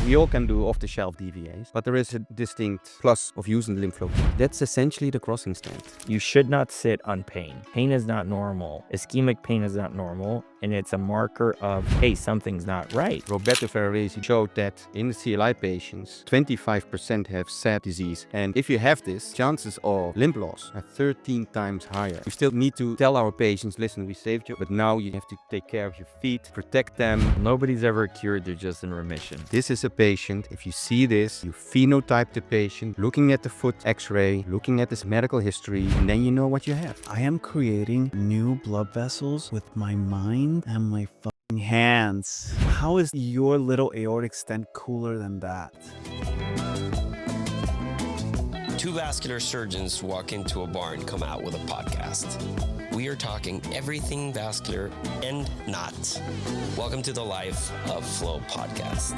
We all can do off-the-shelf DVAs, but there is a distinct plus of using LimFlow. That's essentially the crossing stand. You should not sit on pain. Pain is not normal. Ischemic pain is not normal, and it's a marker of, hey, something's not right. Roberto Ferraresi showed that in the CLI patients, 25% have SAD disease. And if you have this, chances of limb loss are 13 times higher. We still need to tell our patients, listen, we saved you, but now you have to take care of your feet, protect them. Nobody's ever cured, they're just in remission. This is a patient. If you see this, you phenotype the patient, looking at the foot x-ray, looking at his medical history, and then you know what you have. I am creating new blood vessels with my mind and my fucking hands. How is your little aortic stent cooler than that? Two vascular surgeons walk into a bar and come out with a podcast. We are talking everything vascular and not. Welcome to the Life of Flow podcast.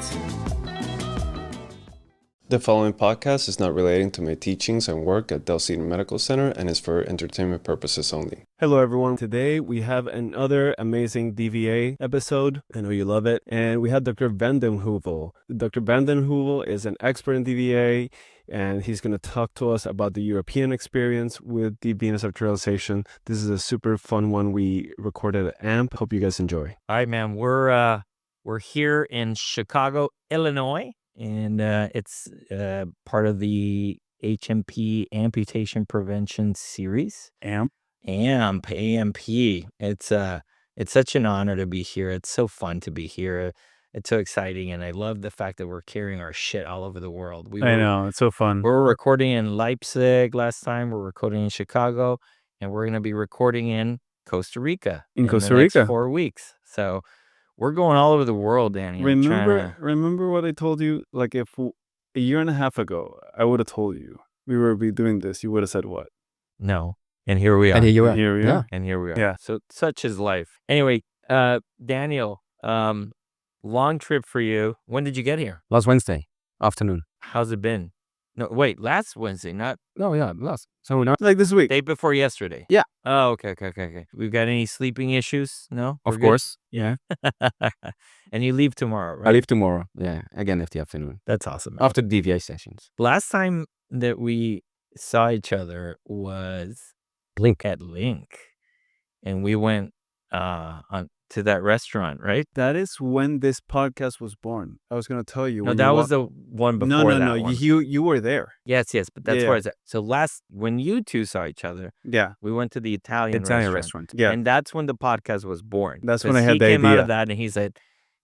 The following podcast is not relating to my teachings and work at Del Cedar Medical Center and is for entertainment purposes only. Hello everyone. Today we have another amazing DVA episode. I know you love it. And we have Dr. Vanden Heuvel. Dr. Vanden Heuvel is an expert in DVA, and he's going to talk to us about the European experience with deep venous arterialization. This is a super fun one we recorded at AMP. Hope you guys enjoy. All right, man, we're here in Chicago, Illinois, and it's part of the HMP Amputation Prevention Series. AMP? AMP. It's such an honor to be here. It's so fun to be here. It's so exciting, and I love the fact that we're carrying our shit all over the world. I know, it's so fun. We were recording in Leipzig last time. We're recording in Chicago, and we're going to be recording in Costa Rica in Costa the Rica next 4 weeks. So we're going all over the world, Danny. Remember what I told you? Like if a year and a half ago, I would have told you we would be doing this. You would have said what? No. And here we are. And here you are. Here we are. And here we are. Yeah. So such is life. Anyway, Daniel, long trip for you. When did you get here? Last Wednesday afternoon. How's it been? No, wait, last Wednesday, not last. So not like this week. day before yesterday. Yeah. Oh, okay. We've got any sleeping issues? No? Of course. Yeah. And you leave tomorrow, right? I leave tomorrow. Yeah. Again, after the afternoon. That's awesome. After the DVA sessions. Last time that we saw each other was at Link. And we went to that restaurant, right? That is when this podcast was born. I was going to tell you. No, that was the one before that one. You were there. Yes, but that's where it's at. So when you two saw each other, we went to the Italian restaurant. Yeah. And that's when the podcast was born. That's when I had the idea. He came out of that and he said,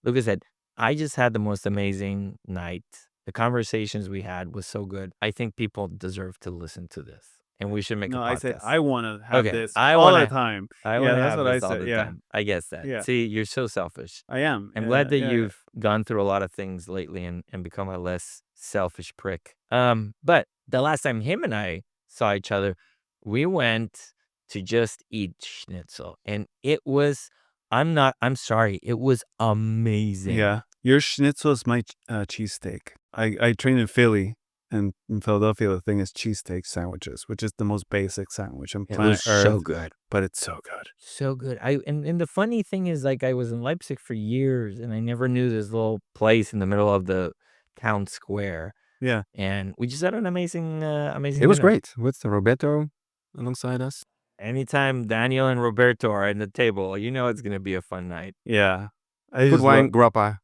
Lucas said, I just had the most amazing night. The conversations we had was so good. I think people deserve to listen to this. And we should make a podcast. I said, I want to have this all the time. That's what I said. Time. I guess that. Yeah. See, you're so selfish. I am. I'm glad that you've gone through a lot of things lately and become a less selfish prick. But the last time him and I saw each other, we went to just eat schnitzel. And it was, I'm sorry, it was amazing. Yeah. Your schnitzel is my cheesesteak. I trained in Philly. And in Philadelphia, the thing is cheesesteak sandwiches, which is the most basic sandwich on planet Earth. So good. But it's so good. So good. And the funny thing is, like, I was in Leipzig for years, and I never knew this little place in the middle of the town square. Yeah. And we just had an amazing It was great with Roberto alongside us. Anytime Daniel and Roberto are at the table, you know it's going to be a fun night. Yeah. Good wine, grappa.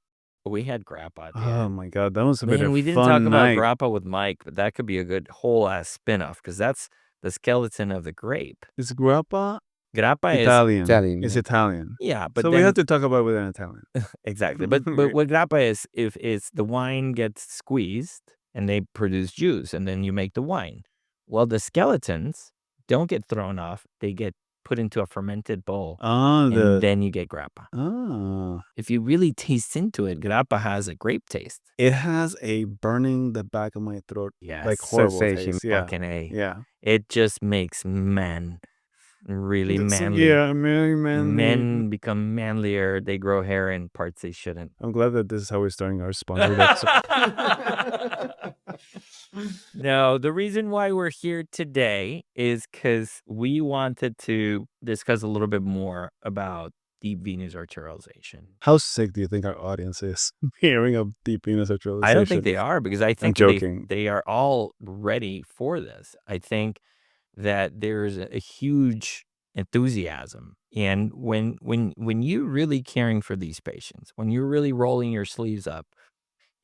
We had grappa. Oh my God, that was a bit of a fun night. We didn't talk about grappa with Mike, but that could be a good whole ass spinoff because that's the skeleton of the grape. Is grappa? Grappa Italian. It's Italian. Yeah, but so we have to talk about it with an Italian. Exactly, but what grappa is, if it's the wine gets squeezed and they produce juice, and then you make the wine. Well, the skeletons don't get thrown off; they get put into a fermented bowl, and then you get grappa. If you really taste into it, grappa has a grape taste. It has a burning the back of my throat, like horrible taste. Fucking A. Yeah. It just makes men really manly. Yeah, very manly. Men become manlier. They grow hair in parts they shouldn't. I'm glad that this is how we're starting our sponsored episode. No, the reason why we're here today is because we wanted to discuss a little bit more about deep venous arterialization. How sick do you think our audience is hearing of deep venous arterialization? I don't think they are, because I think joking. they are all ready for this. I think that there's a huge enthusiasm. And when you're really caring for these patients, when you're really rolling your sleeves up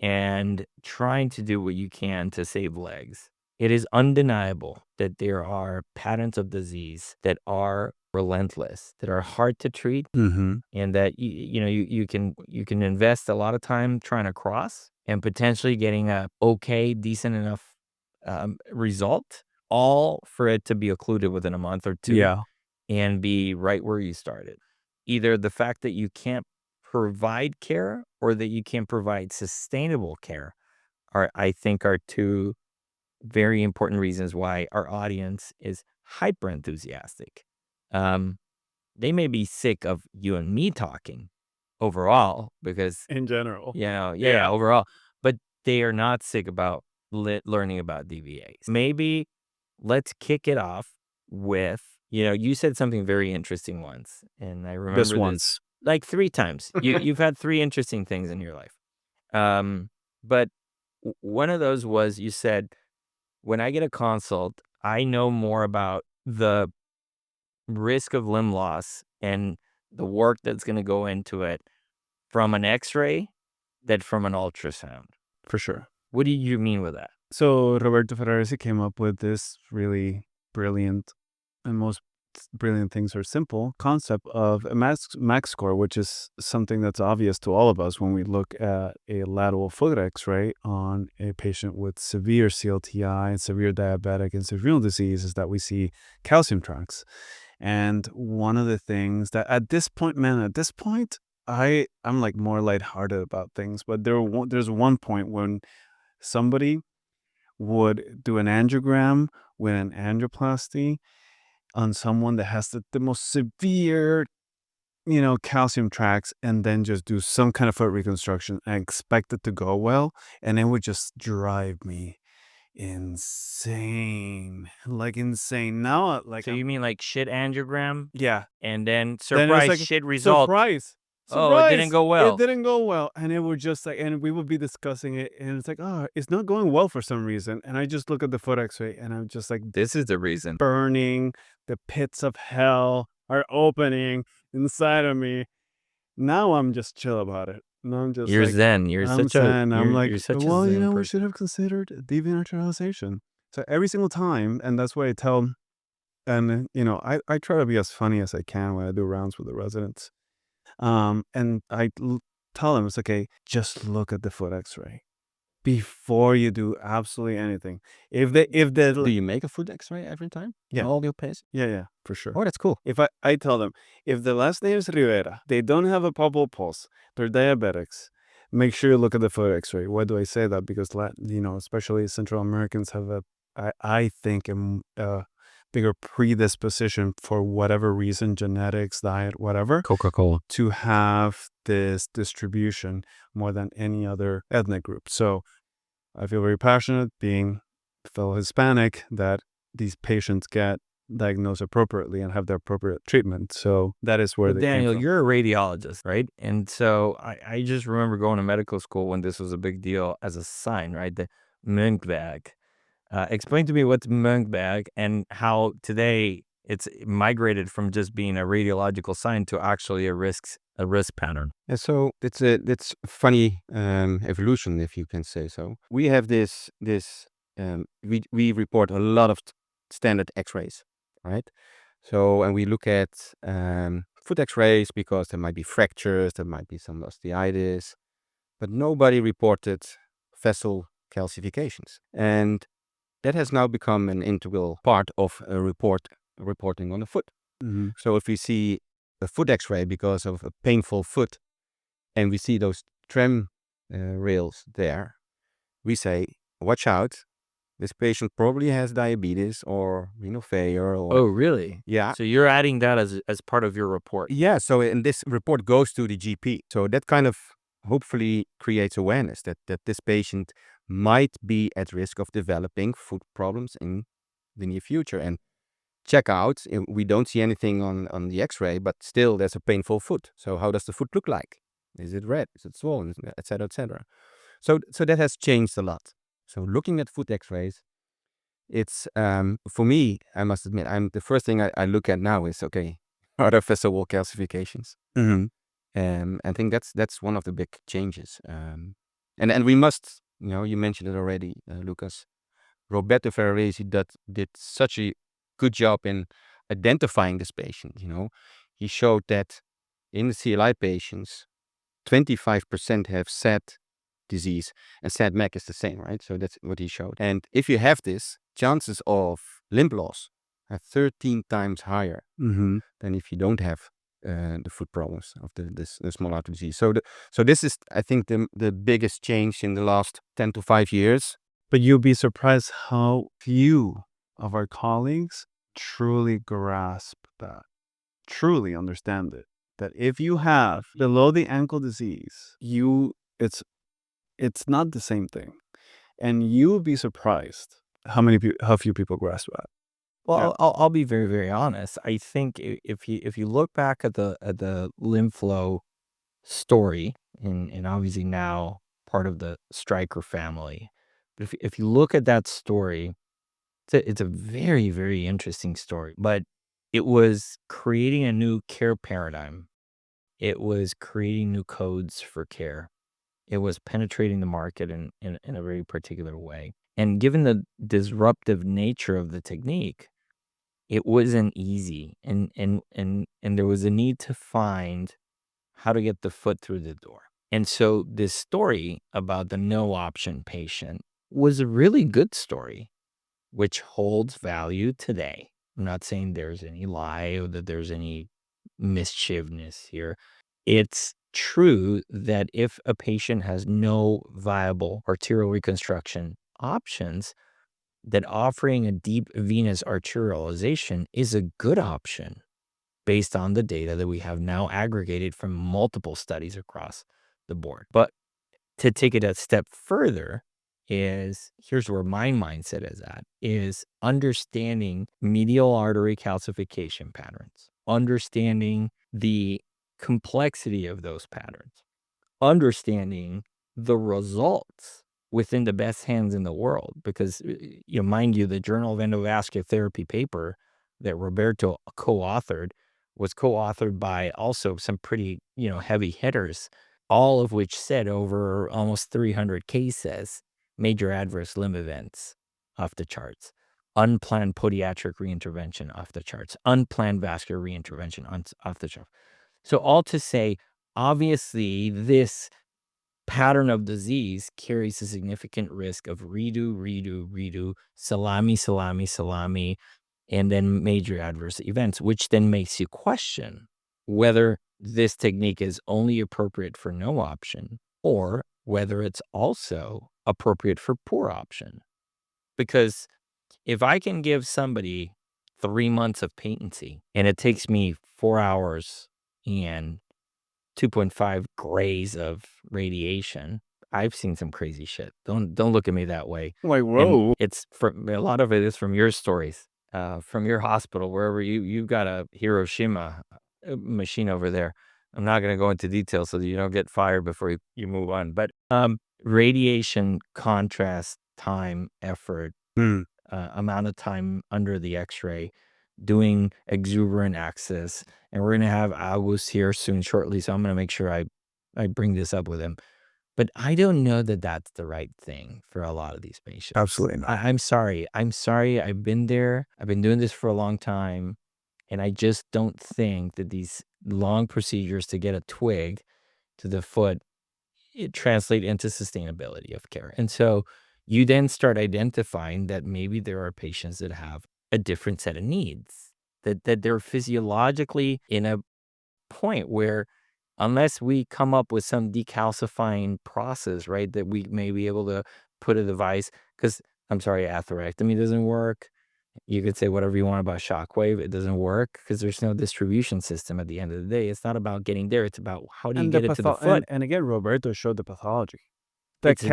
and trying to do what you can to save legs, it is undeniable that there are patterns of disease that are relentless, that are hard to treat, Mm-hmm. and that you can invest a lot of time trying to cross and potentially getting a okay, decent enough result, all for it to be occluded within a month or two. Yeah. And be right where you started. Either the fact that you can't provide care or that you can't provide sustainable care I think are two very important reasons why our audience is hyper enthusiastic. They may be sick of you and me talking overall, because In general. yeah, overall, but they are not sick about learning about DVAs. Maybe let's kick it off with, you said something very interesting once, and I remember This once. like 3 times. You've had 3 interesting things in your life. But one of those was, you said, when I get a consult, I know more about the risk of limb loss and the work that's going to go into it from an X-ray than from an ultrasound. For sure. What do you mean with that? So Roberto Ferraresi came up with this really brilliant, and most brilliant things are simple, concept of a max score, which is something that's obvious to all of us when we look at a lateral foot x-ray on a patient with severe CLTI and severe diabetic and severe renal disease, is that we see calcium tracks. And one of the things that at this point, I'm like more lighthearted about things, but there's one point when somebody would do an angiogram with an angioplasty on someone that has the most severe, calcium tracks, and then just do some kind of foot reconstruction and expect it to go well. And it would just drive me insane. Now, So you mean like shit angiogram, yeah. and then Then surprise, it's like, shit result. Surprise. Oh, it didn't go well. It didn't go well. And it would just and we would be discussing it, and it's like, oh, it's not going well for some reason. And I just look at the foot x-ray, and I'm just like, This is the reason. burning. The pits of hell are opening inside of me. Now I'm just chill about it. Now I'm just You're like, zen. You're I'm such a zen. I'm like, you're such well, a zen we person. should have considered deep venous arterialization. So every single time, and that's why I tell, and I try to be as funny as I can when I do rounds with the residents. And I tell them, it's okay, just look at the foot x-ray before you do absolutely anything. Do you make a foot x-ray every time? Yeah. All your patients? Yeah, for sure. Oh, that's cool. If I tell them, if the last name is Rivera, they don't have a palpable pulse, they're diabetics, make sure you look at the foot x-ray. Why do I say that? Because, especially Central Americans have I think, a bigger predisposition for whatever reason, genetics, diet, whatever, Coca-Cola. to have this distribution more than any other ethnic group. So I feel very passionate, being fellow Hispanic, that these patients get diagnosed appropriately and have the appropriate treatment. So that is where But they Daniel, came from. you're a radiologist, right? And so I just remember going to medical school when this was a big deal as a sign, right? The Munkbag. Explain to me what's Munkbag and how today it's migrated from just being a radiological sign to actually a risk pattern. And so it's funny evolution, if you can say so. We have this we report a lot of standard X-rays, right? So, and we look at foot X-rays because there might be fractures, there might be some osteitis, but nobody reported vessel calcifications, and that has now become an integral part of a reporting on the foot. Mm-hmm. So if we see a foot X-ray because of a painful foot, and we see those tram rails there, we say, watch out, this patient probably has diabetes or renal failure. Or, Oh, really? yeah. So you're adding that as part of your report. Yeah, so and this report goes to the GP. So that kind of hopefully creates awareness that this patient might be at risk of developing foot problems in the near future. And check out. We don't see anything on the x-ray, but still there's a painful foot. So how does the foot look like? Is it red? Is it swollen? Etc., etc. So that has changed a lot. So looking at foot x-rays, it's for me, I must admit, the first thing I look at now is, okay, are there vessel wall calcifications? I think that's one of the big changes. And we must, you mentioned it already, Lucas. Roberto Ferraresi did such a good job in identifying this patient. He showed that in the CLI patients, 25% have SAD disease, and SAD MAC is the same, right? So that's what he showed. And if you have this, chances of limb loss are 13 times higher than if you don't have the foot problems of the small artery disease. So this is, I think, the biggest change in the last 10 to 5 years. But you'll be surprised how few of our colleagues truly grasp that, truly understand it. That if you have below the ankle disease, it's not the same thing, and you'll be surprised how few people grasp that. Well, I'll be very, very honest. I think if you look back at the LimFlow story, and obviously now part of the Stryker family, but if you look at that story, it's a very, very interesting story. But it was creating a new care paradigm. It was creating new codes for care. It was penetrating the market in a very particular way. And given the disruptive nature of the technique, it wasn't easy. And there was a need to find how to get the foot through the door. And so this story about the no option patient was a really good story, which holds value today. I'm not saying there's any lie or that there's any mischievousness here. It's true that if a patient has no viable arterial reconstruction options, that offering a deep venous arterialization is a good option based on the data that we have now aggregated from multiple studies across the board. But to take it a step further, here's where my mindset is at, is understanding medial artery calcification patterns, understanding the complexity of those patterns, understanding the results within the best hands in the world. Because, mind you, the Journal of Endovascular Therapy paper that Roberto co-authored was co-authored by also some pretty, heavy hitters, all of which said over almost 300 cases, major adverse limb events off the charts, unplanned podiatric reintervention off the charts, unplanned vascular reintervention off the charts. So all to say, obviously, this pattern of disease carries a significant risk of redo, salami, and then major adverse events, which then makes you question whether this technique is only appropriate for no option or whether it's also appropriate for poor option. Because if I can give somebody 3 months of patency and it takes me 4 hours and 2.5 grays of radiation, I've seen some crazy shit. Don't look at me that way. Like, whoa. And it's from a lot of it is from your stories, from your hospital, wherever you've got a Hiroshima machine over there. I'm not going to go into details so that you don't get fired before you move on. But radiation, contrast, time, effort, amount of time under the x-ray, doing exuberant access. And we're going to have August here shortly. So I'm going to make sure I bring this up with him. But I don't know that that's the right thing for a lot of these patients. Absolutely not. I'm sorry. I've been there. I've been doing this for a long time. And I just don't think that these long procedures to get a twig to the foot, it translate into sustainability of care. And so you then start identifying that maybe there are patients that have a different set of needs, that they're physiologically in a point where unless we come up with some decalcifying process, right, that we may be able to put a device, because I'm sorry, atherectomy doesn't work. You could say whatever you want about shockwave. It doesn't work because there's no distribution system at the end of the day. It's not about getting there. It's about how do you get it to the foot. And again, Roberto showed the pathology. It's a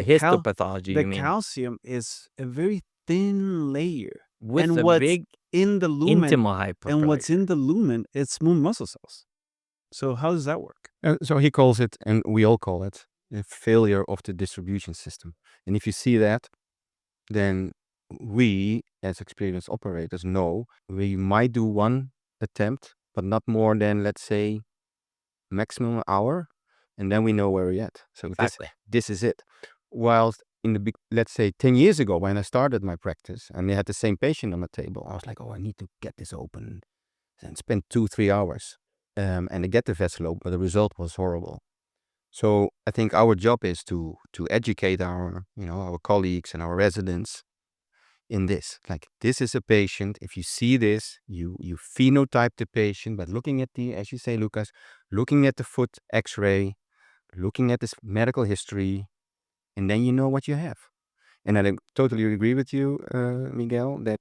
histopathology, The calcium is a very thin layer with and a what's big in the lumen, intimal hyperplasia. and what's in the lumen, it's smooth muscle cells. So how does that work? So he calls it, and we all call it, a failure of the distribution system. And if you see that, then we, as experienced operators, know we might do one attempt, but not more than, let's say, maximum an hour, and then we know where we're at. So Exactly. this is it. Whilst in the big, let's say 10 years ago when I started my practice and they had the same patient on the table, I was like, oh, I need to get this open and spend 2-3 hours and to get the vessel open, but the result was horrible. So I think our job is to educate our colleagues and our residents in this. Like, this is a patient. If you see this, you phenotype the patient by looking at the, as you say, Lucas, looking at the foot X-ray, looking at this medical history, and then you know what you have. And I totally agree with you, Miguel, that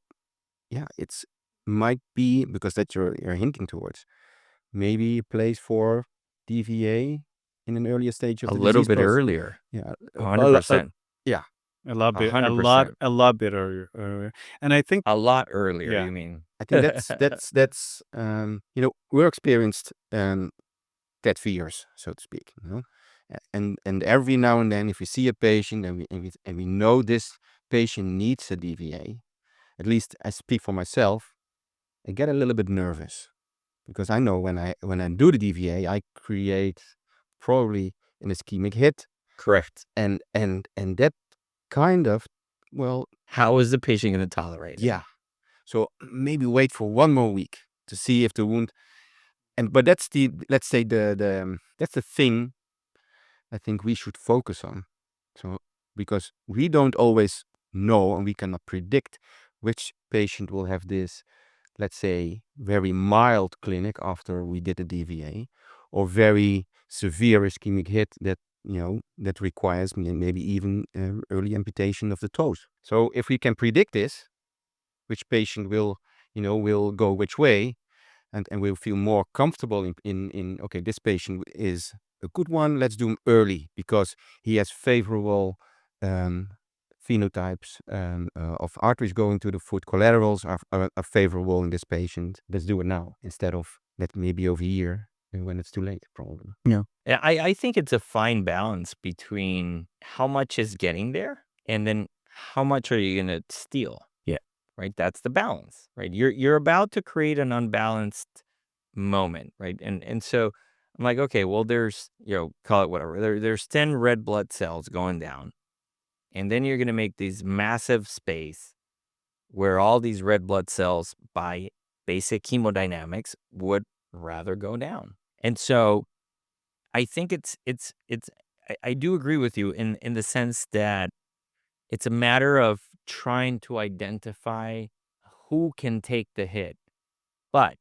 it's might be, because that you're hinting towards, maybe a place for DVA in an earlier stage of A the little disease bit process. earlier. Yeah, 100%. yeah, A lot bit, 100%. a lot bit earlier. And I think A lot earlier, Yeah. you mean? I think that's we're experienced that fears, so to speak, and every now and then, if we see a patient and we know this patient needs a DVA, at least I speak for myself, I get a little bit nervous, because I know when I do the DVA, I create probably an ischemic hit, Correct. and that kind of, well, How is the patient going to tolerate it? yeah. So maybe wait for one more week to see if the wound, but that's the, let's say, that's the thing I think we should focus on. So, because we don't always know and we cannot predict which patient will have this, let's say, very mild clinic after we did a DVA, or very severe ischemic hit that that requires maybe even early amputation of the toes. So if we can predict this, which patient will go which way, and we'll feel more comfortable in okay, this patient is a good one, let's do him early because he has favorable phenotypes of arteries going to the foot, collaterals are favorable in this patient, let's do it now, instead of that maybe over here when it's too late, probably. Yeah, I think it's a fine balance between how much is getting there and then how much are you going to steal. Yeah. Right. That's the balance, right? You're about to create an unbalanced moment, right? And so I'm like, okay, well, there's, call it whatever. There's 10 red blood cells going down. And then you're going to make these massive space where all these red blood cells, by basic hemodynamics, would rather go down. And so I think I do agree with you in the sense that it's a matter of trying to identify who can take the hit. But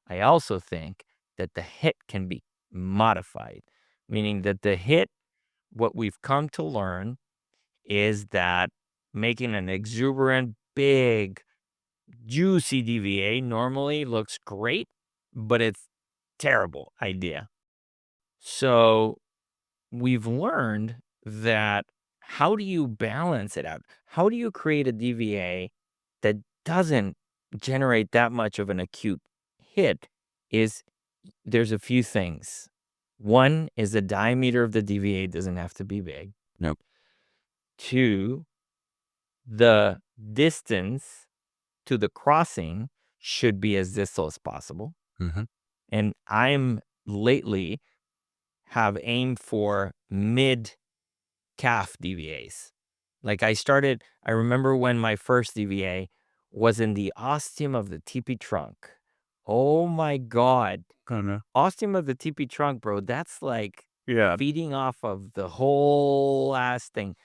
I also think that the hit can be modified, meaning that the hit, what we've come to learn is that making an exuberant, big, juicy DVA normally looks great, but it's terrible idea. So we've learned that how do you balance it out? How do you create a DVA that doesn't generate that much of an acute hit? There's a few things. One is the diameter of the DVA doesn't have to be big. Nope. 2, the distance to the crossing should be as distal as possible. Mm-hmm. And I'm lately have aimed for mid-calf DVAs. Like I remember when my first DVA was in the ostium of the TP trunk. Oh my God. Ostium of the TP trunk, bro, that's like feeding off of the whole ass thing.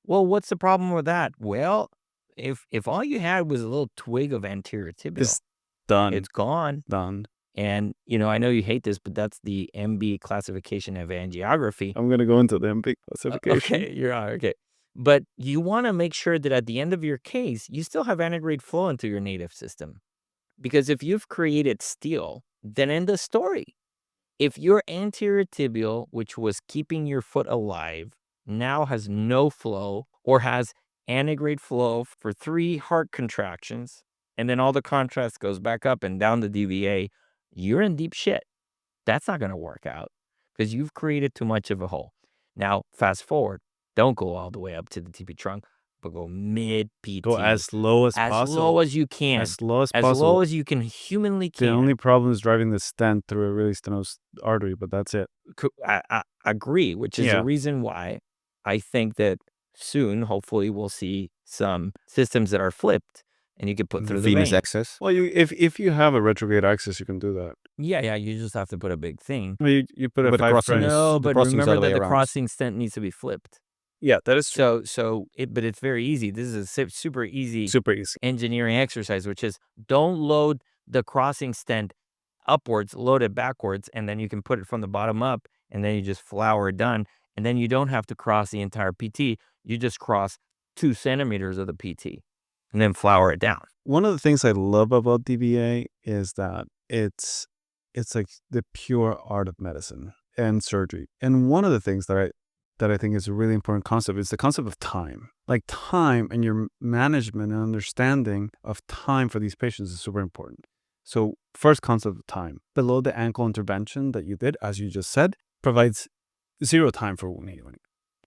Well, what's the problem with that? Well, if all you had was a little twig of anterior tibial, It's done. it's gone. Done. And, I know you hate this, but that's the MB classification of angiography. I'm going to go into the MB classification. Okay, you're all right. Okay. But you want to make sure that at the end of your case, you still have antegrade flow into your native system. Because if you've created steel, then end the story. If your anterior tibial, which was keeping your foot alive, now has no flow or has antegrade flow for 3 heart contractions, and then all the contrast goes back up and down the DVA, you're in deep shit. That's not going to work out because you've created too much of a hole. Now, fast forward, don't go all the way up to the TP trunk, but go mid-PT. Go as low as possible. As low as you can. As low as As possible. low as you can humanly can. The only problem is driving the stent through a really stenosed artery, but that's it. I agree, which is the reason why I think that soon, hopefully, we'll see some systems that are flipped and you can put through the venous vein. access. Well, if you have a retrograde access, you can do that. Yeah, you just have to put a big thing. Well, you put a But the 5 crossing French. is- No, the but crossing's remember other way that the around. crossing stent needs to be flipped. Yeah, that is true. But it's very easy. This is a super easy Super easy. engineering exercise, which is don't load the crossing stent upwards, load it backwards, and then you can put it from the bottom up, and then you just flower it done. And then you don't have to cross the entire PT. You just cross 2 centimeters of the PT and then flower it down. One of the things I love about DVA is that it's like the pure art of medicine and surgery. And one of the things that I think is a really important concept is the concept of time. Like time and your management and understanding of time for these patients is super important. So first concept of time. Below the ankle intervention that you did, as you just said, provides 0 time for wound healing.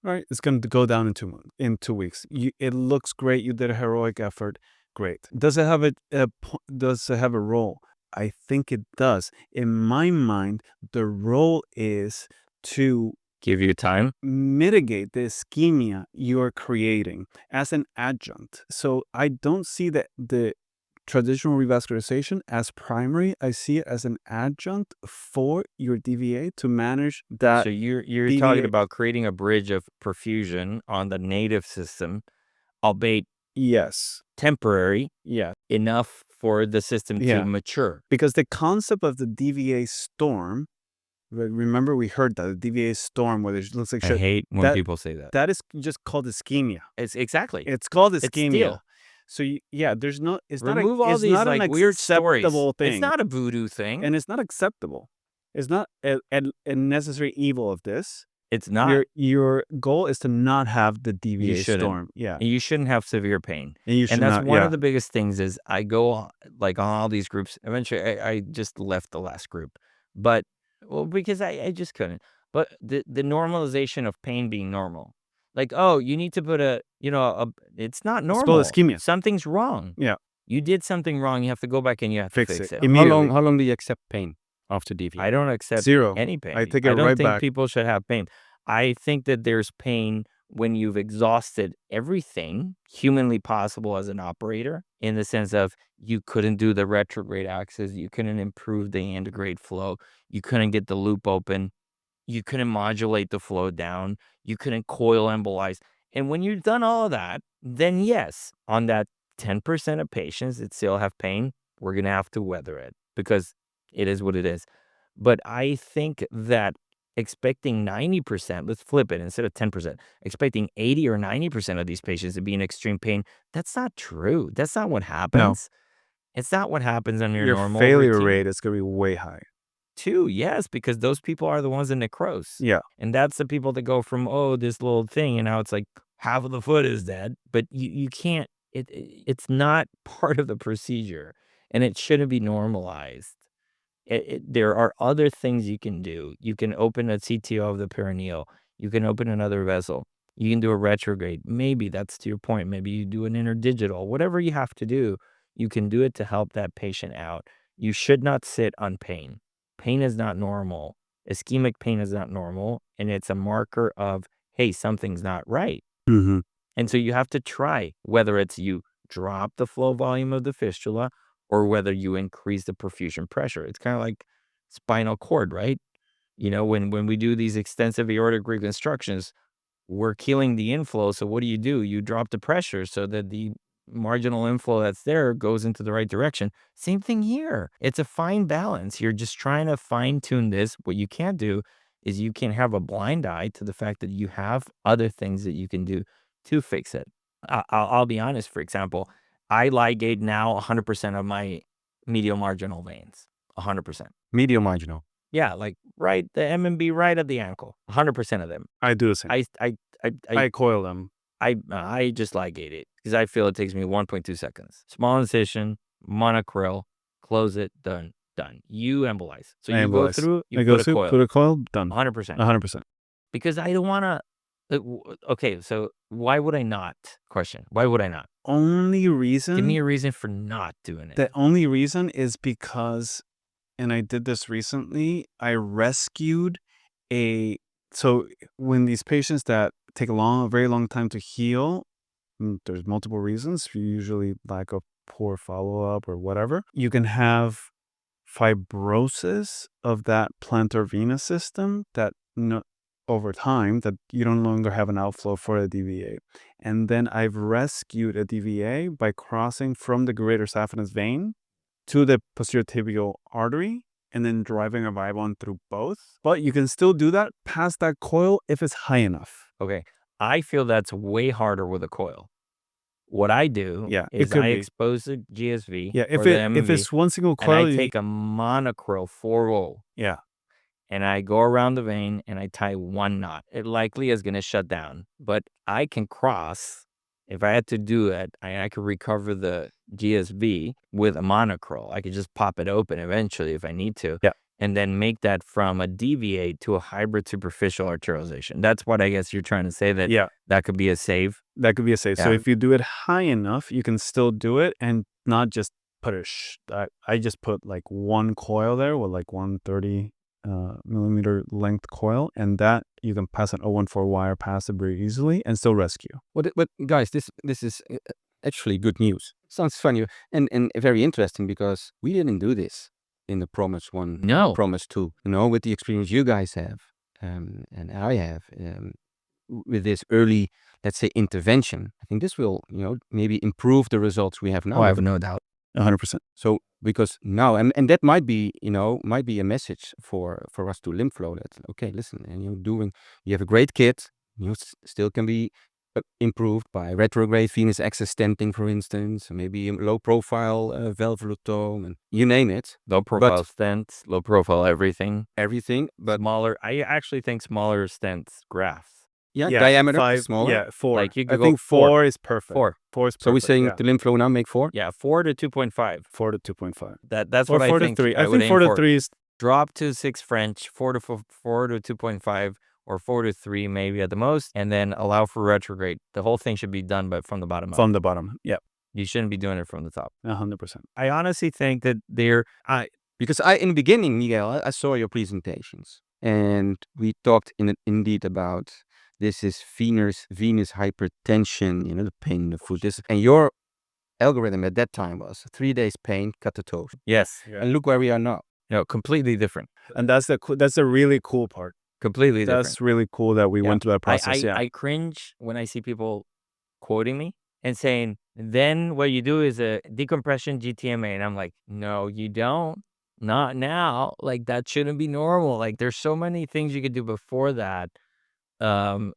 Right? It's going to go down in 2 weeks. It looks great. You did a heroic effort. Great. Does it have a role? I think it does. In my mind, the role is to Give you time. mitigate the ischemia you are creating as an adjunct. So I don't see the traditional revascularization as primary. I see it as an adjunct for your DVA to manage that. So you're DVA. talking about creating a bridge of perfusion on the native system, albeit Yes. temporary, Yeah. enough for the system Yeah. to mature. Because the concept of the DVA storm, remember we heard that, the DVA storm, where it looks like I shit. hate when that- people say that. That is just called ischemia. It's exactly. It's called It's ischemia. steel. So there's no, it's Remove not, all it's these not like an weird stories. acceptable thing. It's not a voodoo thing. And it's not acceptable. It's not a necessary evil of this. It's not. Your goal is to not have the DVA shouldn't. storm. Yeah. And you shouldn't have severe pain. And you should And that's not, one yeah. of the biggest things is I go like on all these groups. Eventually, I just left the last group. But, well, because I just couldn't. But the normalization of pain being normal. Like, oh, you need to put it's not normal. called ischemia. Something's wrong. Yeah. You did something wrong. You have to go back and you have to Fix fix it. it. How Immediately. long do you accept pain after DVA? I don't accept 0. any pain. I take it don't right think back. people should have pain. I think that there's pain when you've exhausted everything humanly possible as an operator, in the sense of you couldn't do the retrograde axis, you couldn't improve the antegrade flow, you couldn't get the loop open, you couldn't modulate the flow down, you couldn't coil embolize. And when you've done all of that, then yes, on that 10% of patients that still have pain, we're going to have to weather it because it is what it is. But I think that expecting 90%, let's flip it, instead of 10%, expecting 80 or 90% of these patients to be in extreme pain, that's not true. That's not what happens. It's not what happens on your normal failure routine. rate is going to be way high. Too, yes, because those people are the ones that necrose. Yeah. And that's the people that go from, this little thing, and now it's like half of the foot is dead. But you can't, it's not part of the procedure, and it shouldn't be normalized. There are other things you can do. You can open a CTO of the perineal. You can open another vessel. You can do a retrograde. Maybe that's to your point. Maybe you do an interdigital. Whatever you have to do, you can do it to help that patient out. You should not sit on pain. Pain is not normal. Ischemic pain is not normal. And it's a marker of, hey, something's not right. Mm-hmm. And so you have to try, whether it's you drop the flow volume of the fistula or whether you increase the perfusion pressure. It's kind of like spinal cord, right? When we do these extensive aortic reconstructions, we're killing the inflow. So what do? You drop the pressure so that the marginal inflow that's there goes into the right direction. Same thing here. It's a fine balance. You're just trying to fine tune this. What you can't do is you can have a blind eye to the fact that you have other things that you can do to fix it. I'll be honest, for example, I ligate now 100% of my medial marginal veins. 100%. Medial marginal. Yeah, like the MMB right at the ankle. 100% of them. I do the same. I I coil them. I just ligate it because I feel it takes me 1.2 seconds. Small incision, monocryl, close it, done. You embolize. So you go through, you put a coil, done. 100%. 100%. Because I don't want to. Okay, so why would I not? Question. Why would I not? Only reason. Give me a reason for not doing it. The only reason is because, and I did this recently, I rescued so when these patients that take a very long time to heal, there's multiple reasons, usually lack of poor follow-up or whatever. You can have fibrosis of that plantar venous system that over time that you no longer have an outflow for a DVA. And then I've rescued a DVA by crossing from the greater saphenous vein to the posterior tibial artery and then driving a Vibon through both. But you can still do that past that coil if it's high enough. Okay. I feel that's way harder with a coil. What I do is I expose the GSV or the MV, if it's one single coil, and I take a monocryl 4-0. Yeah. And I go around the vein and I tie one knot. It likely is going to shut down, but I can cross. If I had to do it, I could recover the GSV with a monocryl. I could just pop it open eventually if I need to. Yeah. And then make that from a DVA to a hybrid superficial arterialization. That's what I guess you're trying to say, that could be a save. That could be a save. Yeah. So if you do it high enough, you can still do it and not just put I just put like one coil there with like 130 millimeter length coil, and that you can pass an 014 wire past it very easily and still rescue. But guys, this is actually good news. Sounds funny and very interesting because we didn't do this in the Promise 1, Promise 2. With the experience you guys have and I have with this early, let's say, intervention. I think this will, maybe improve the results we have now. Oh, I have no doubt. 100%. So because now, and that might be a message for us to LimFlow that, okay, listen, and you have a great kit, you still can be improved by retrograde venous access stenting, for instance, maybe low profile valvulotome, and you name it. Low profile stents, low profile everything, but smaller. I actually think smaller stents grafts. Yeah, diameter 5, smaller. Yeah, 4. Like you could I think 4 is perfect. 4 is perfect. So we're saying the LimFlow now make 4? Yeah, 4 to 2.5. 4 to 2.5. That's what I think. 4 to 3. I think 4 to 3 is drop to 6 French, 4 to 2.5, or 4 to 3 maybe at the most, and then allow for retrograde. The whole thing should be done, but from the bottom up. From the bottom, yeah. You shouldn't be doing it from the top. 100%. I honestly think that because in the beginning, Miguel, I saw your presentations, and we talked indeed about this is venous hypertension, the pain in the foot. And your algorithm at that time was 3 days pain, catastrophic. Yes. Yeah. And look where we are now. No, completely different. And that's the really cool part. Completely different. That's really cool that we went through that process. I cringe when I see people quoting me and saying, then what you do is a decompression GTMA. And I'm like, no, you don't. Not now. Like, that shouldn't be normal. Like, there's so many things you could do before that. Do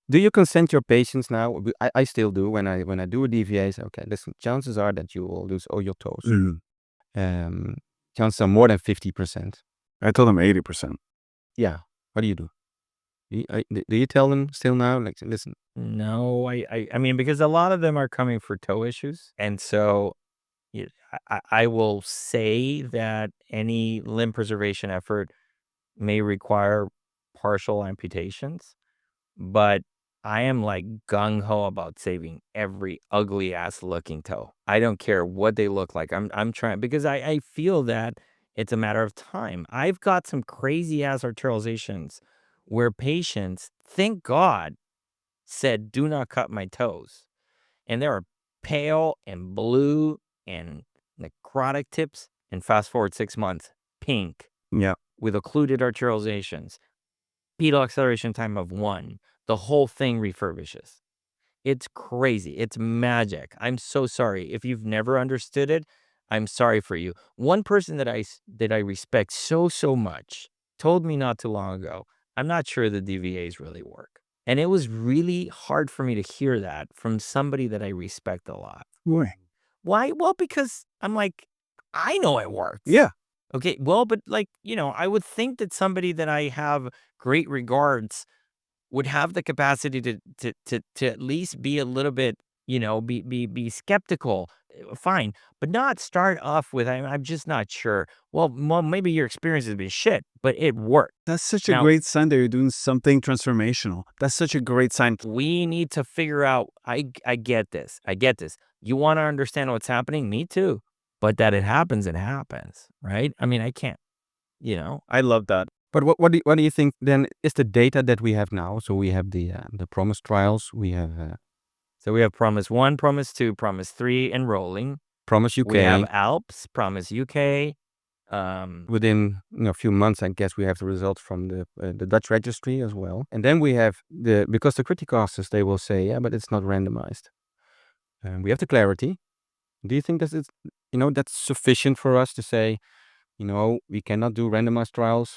you consent your patients now? I still do when I do a DVA. Say, okay, listen, chances are that you will lose all your toes. Mm-hmm. Chances are more than 50%. I told them 80%. Yeah. What do you do? Do you tell them still now? Like, listen. No, I mean, because a lot of them are coming for toe issues, and so I will say that any limb preservation effort may require partial amputations, but I am like gung-ho about saving every ugly ass looking toe. I don't care what they look like. I'm trying, because I feel that it's a matter of time. I've got some crazy ass arterializations where patients, thank God, said, do not cut my toes. And they are pale and blue and necrotic tips, and fast forward 6 months, pink. Yeah. With occluded arterializations, pedal acceleration time of 1. The whole thing refurbishes. It's crazy. It's magic. I'm so sorry. If you've never understood it, I'm sorry for you. One person that I respect so much told me not too long ago, I'm not sure the DVAs really work. And it was really hard for me to hear that from somebody that I respect a lot. Why? Well, because I'm like, I know it works. Yeah. Okay, well, but I would think that somebody that I have great regards would have the capacity to at least be a little bit, be skeptical. Fine, but not start off with I'm just not sure. Well, maybe your experience has been shit, but it worked. That's such a Now- great sign that you're doing something transformational. That's such a great sign. We need to figure out. I get this. You want to understand what's happening? Me too. But that it happens, right? I mean, I can't. I love that. But what do you think then is the data that we have now? So we have the PROMISE trials. We have So we have PROMISE 1, PROMISE 2, PROMISE 3 enrolling. PROMISE UK. We have ALPS, PROMISE UK. Within a few months, I guess we have the results from the Dutch registry as well. And then we have because the criticasters, they will say, yeah, but it's not randomized. We have the clarity. Do you think that's sufficient for us to say, we cannot do randomized trials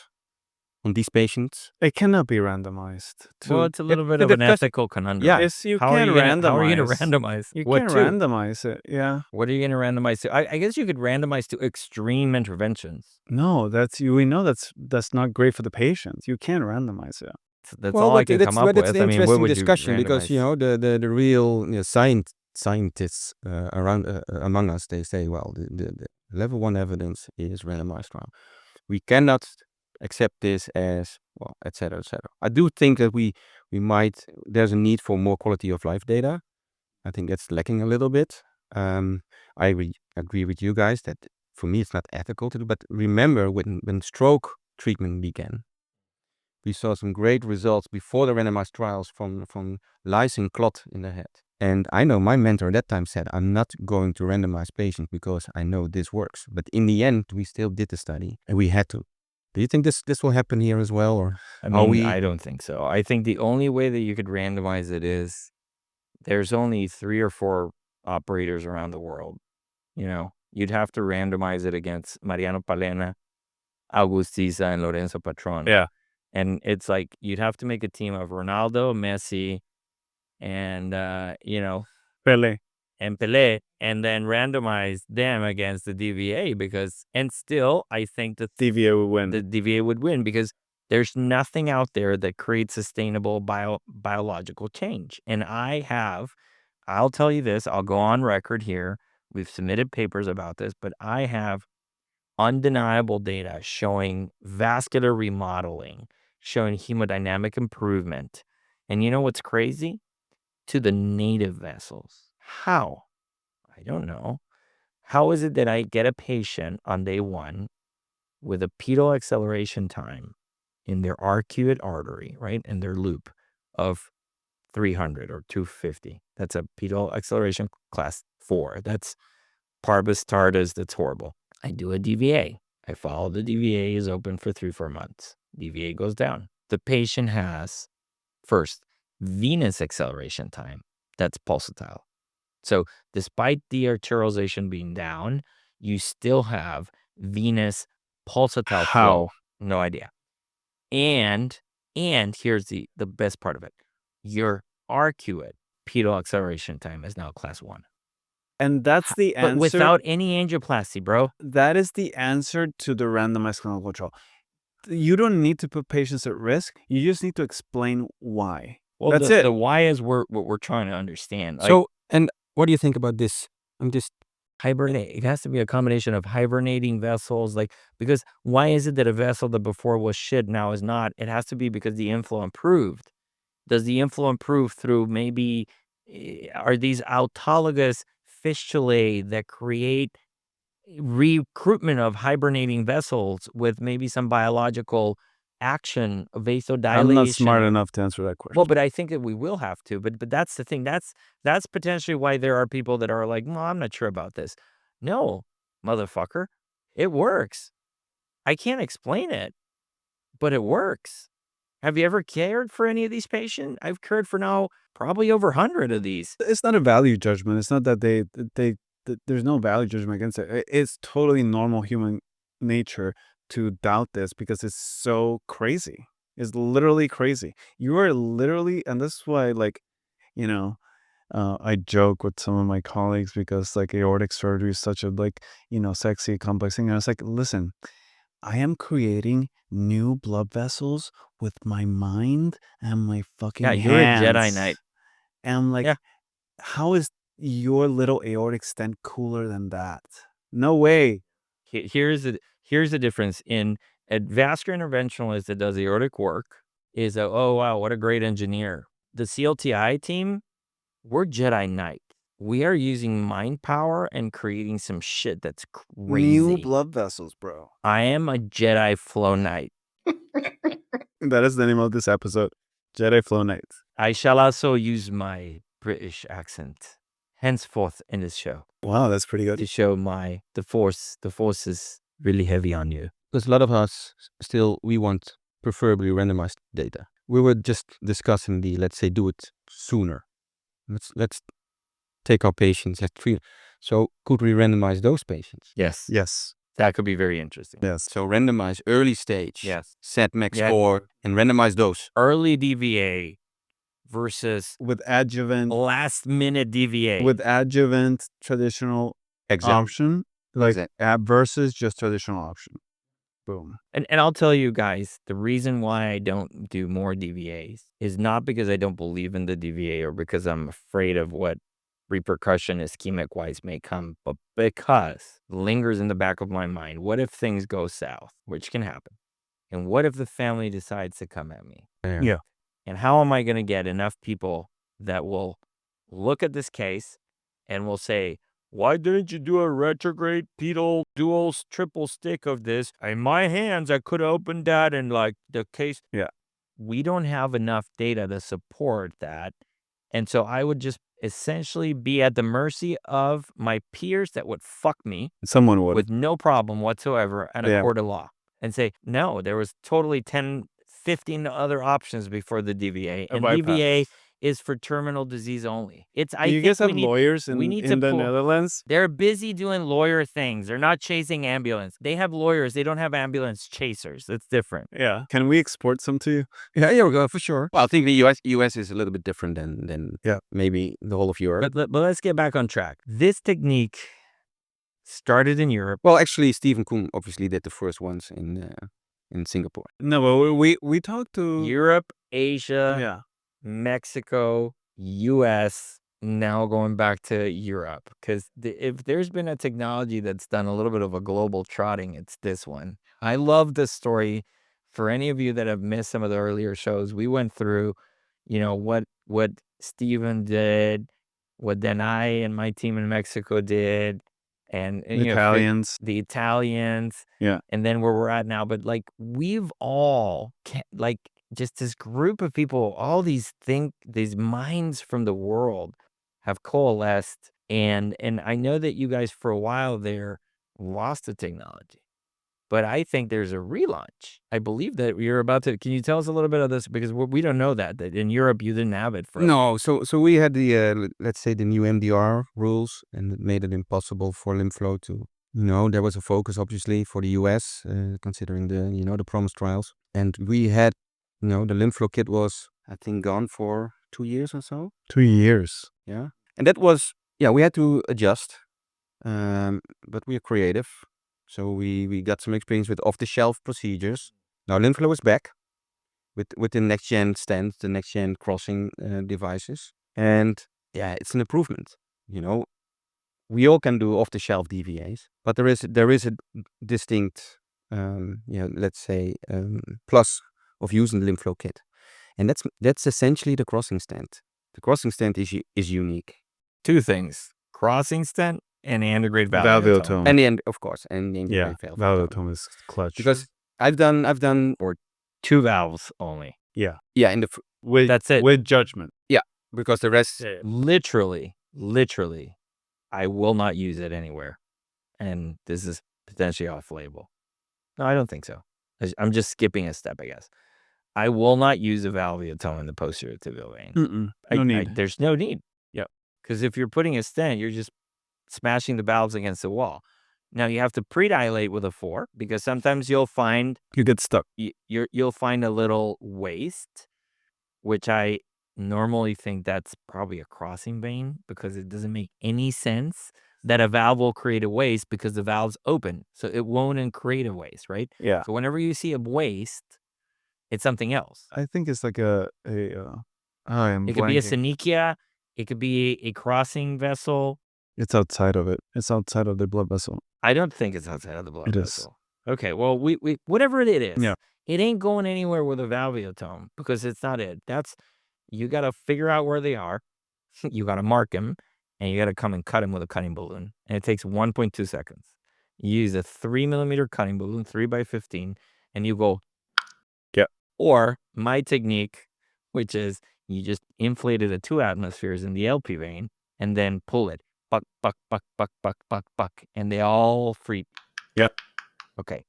on these patients? It cannot be randomized. Well, it's a little bit of an ethical conundrum. Yeah. Yes, you How are can you gonna- randomize. How are you going to randomize? You What can to? randomize it. Yeah. What are you going to randomize to? I guess you could randomize to extreme interventions. No, we know that's not great for the patients. You can't randomize it. That's all I can come up with. That's the I mean, what interesting would discussion you because randomize? the real scientists around among us, they say, well, the level 1 evidence is randomized trial. We cannot accept this as well, etc., etc. I do think that there's a need for more quality of life data. I think that's lacking a little bit. I agree with you guys that for me it's not ethical to do, but remember when stroke treatment began, we saw some great results before the randomized trials from lysine clot in the head. And I know my mentor at that time said, I'm not going to randomize patients because I know this works. But in the end, we still did the study and we had to. Do you think this will happen here as well? Or I don't think so. I think the only way that you could randomize it is there's only 3 or 4 operators around the world. You'd have to randomize it against Mariano Palena, Augustiza, and Lorenzo Patron. Yeah. And it's like you'd have to make a team of Ronaldo, Messi, and Pele. and Pelé, and then randomize them against the DVA and still I think the DVA will win. The DVA would win because there's nothing out there that creates sustainable biological change. And I'll tell you this, I'll go on record here. We've submitted papers about this, but I have undeniable data showing vascular remodeling, showing hemodynamic improvement. And you know what's crazy? To the native vessels. How? I don't know. How is it that I get a patient on day 1 with a pedal acceleration time in their arcuate artery, right, in their loop of 300 or 250? That's a pedal acceleration class 4. That's parvus tardus. That's horrible. I do a DVA. I follow the DVA is open for 3-4 months. DVA goes down. The patient has, first, venous acceleration time. That's pulsatile. So despite the arterialization being down, you still have venous pulsatile flow. No idea. And here's the best part of it. Your arcuate pedal acceleration time is now class 1. And that's the answer. But without any angioplasty, bro. That is the answer to the randomized clinical trial. You don't need to put patients at risk. You just need to explain why. Well, that's it. The why is what we're trying to understand. So, and what do you think about this? I'm just hibernate. It has to be a combination of hibernating vessels, because why is it that a vessel that before was shit now is not? It has to be because the inflow improved. Does the inflow improve through maybe are these autologous fistulae that create recruitment of hibernating vessels with maybe some biological action, vasodilation? I'm not smart enough to answer that question. Well, but I think that we will have to. But that's the thing. That's potentially why there are people that are like, no, I'm not sure about this. No, motherfucker, it works. I can't explain it, but it works. Have you ever cared for any of these patients? I've cared for now probably over 100 of these. It's not a value judgment. It's not that there's no value judgment against it. It's totally normal human nature to doubt this because it's so crazy. It's literally crazy. You are literally, and this is why, I joke with some of my colleagues because aortic surgery is such a sexy, complex thing. And I was like, listen, I am creating new blood vessels with my mind and my fucking Yeah, hands. you're a Jedi Knight. And I'm like, Yeah. how is your little aortic stent cooler than that? No way. Here's the difference in a vascular interventionalist that does aortic work is oh wow, what a great engineer. The CLTI team, we're Jedi Knight. We are using mind power and creating some shit that's crazy. New blood vessels, bro. I am a Jedi Flow Knight. That is the name of this episode. Jedi Flow Knights. I shall also use my British accent henceforth in this show Wow, that's pretty good. to show the force is really heavy on you. Because a lot of us still, we want preferably randomized data. We were just discussing let's say, do it sooner. Let's take our patients at 3. So could we randomize those patients? Yes. Yes. That could be very interesting. Yes. So randomize early stage, Yes. set max Yeah. score, and randomize those. Early DVA versus With adjuvant. last minute DVA. With adjuvant traditional option. Like versus just traditional option. Boom. And I'll tell you guys, the reason why I don't do more DVAs is not because I don't believe in the DVA or because I'm afraid of what repercussion ischemic wise may come, but because it lingers in the back of my mind. What if things go south, which can happen? And what if the family decides to come at me? Yeah. And how am I going to get enough people that will look at this case and will say, why didn't you do a retrograde pedal dual triple stick of this? In my hands, I could have opened that and like the case. Yeah. We don't have enough data to support that. And so I would just essentially be at the mercy of my peers that would fuck me Someone would. with no problem whatsoever at a court of law and say, no, there was totally 10, 15 other options before the DVA. And DVA is for terminal disease only. You guys have lawyers in the Netherlands? They're busy doing lawyer things. They're not chasing ambulance. They have lawyers. They don't have ambulance chasers. It's different. Yeah. Can we export some to you? Yeah, here we go, for sure. Well, I think the US is a little bit different than maybe the whole of Europe. But let's get back on track. This technique started in Europe. Well, actually, Stephen Kuhn obviously did the first ones in Singapore. No, but we talked to Europe, Asia, Mexico, US, now going back to Europe. Because if there's been a technology that's done a little bit of a global trotting, it's this one. I love this story. For any of you that have missed some of the earlier shows, we went through, what Steven did, what then I and my team in Mexico did, and the Italians. The Italians. Yeah. And then where we're at now. But like we've all just this group of people, all these minds from the world have coalesced. And I know that you guys for a while there lost the technology. But I think there's a relaunch. I believe that you're about to. Can you tell us a little bit of this? Because we don't know that in Europe you didn't have it for. No, so we had the let's say the new MDR rules, and it made it impossible for LimFlow to. There was a focus obviously for the US, considering the PROMISE trials, and we had, the LimFlow kit was I think gone for 2 years or so. 2 years. Yeah, and that was we had to adjust, but we are creative. So we got some experience with off-the-shelf procedures. Now LimFlow is back with the next-gen stents, the next-gen crossing devices. And it's an improvement. We all can do off-the-shelf DVAs, but there is a distinct, let's say, plus of using the LimFlow kit. And that's essentially the crossing stent. The crossing stent is unique. 2 things: crossing stent and integrated valvulotome. And the end, of course, and the integrated valvulotome is clutch. Because I've done or 2 valves only. Yeah. Yeah, that's it. With judgment. Yeah, because the rest literally, I will not use it anywhere. And this is potentially off label. No, I don't think so. I'm just skipping a step, I guess. I will not use a valvulotome in the posterior tibial vein. No need. There's no need. Yeah. Because if you're putting a stent, you're just smashing the valves against the wall. Now you have to predilate with a 4 because sometimes you'll find you get stuck. You'll find a little waste, which I normally think that's probably a crossing vein because it doesn't make any sense that a valve will create a waste because the valve's open, so it won't create a waste, right? Yeah. So whenever you see a waste, It's something else. I think it's like I am It could be a blanking. synechia. It could be a crossing vessel. It's outside of it. It's outside of the blood vessel. I don't think it's outside of the blood It is. vessel. Okay, well, we whatever it is, Yeah. it ain't going anywhere with a valvulotome because it's not it. You got to figure out where they are. You got to mark them, and you got to come and cut them with a cutting balloon. And it takes 1.2 seconds. You use a 3mm cutting balloon, 3x15, and you go. Yeah. Or my technique, which is you just inflated the 2 atmospheres in the LP vein and then pull it. Buck, buck, buck, buck, buck, buck, buck. And they all free. Yeah. Okay.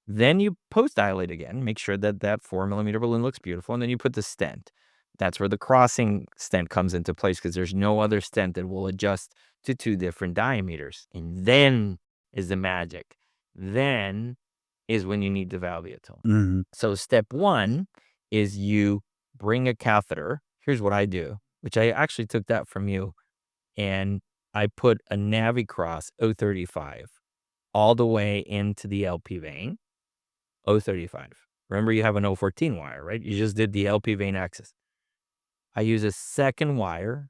Then you post-dilate again. Make sure that 4mm balloon looks beautiful. And then you put the stent. That's where the crossing stent comes into place because there's no other stent that will adjust to 2 different diameters. And then is the magic. Then is when you need the valvulotome. Mm-hmm. So step 1 is you bring a catheter. Here's what I do, which I actually took that from you. And I put a Navicross 035 all the way into the LP vein. 035. Remember, you have an 014 wire, right? You just did the LP vein axis. I use a second wire.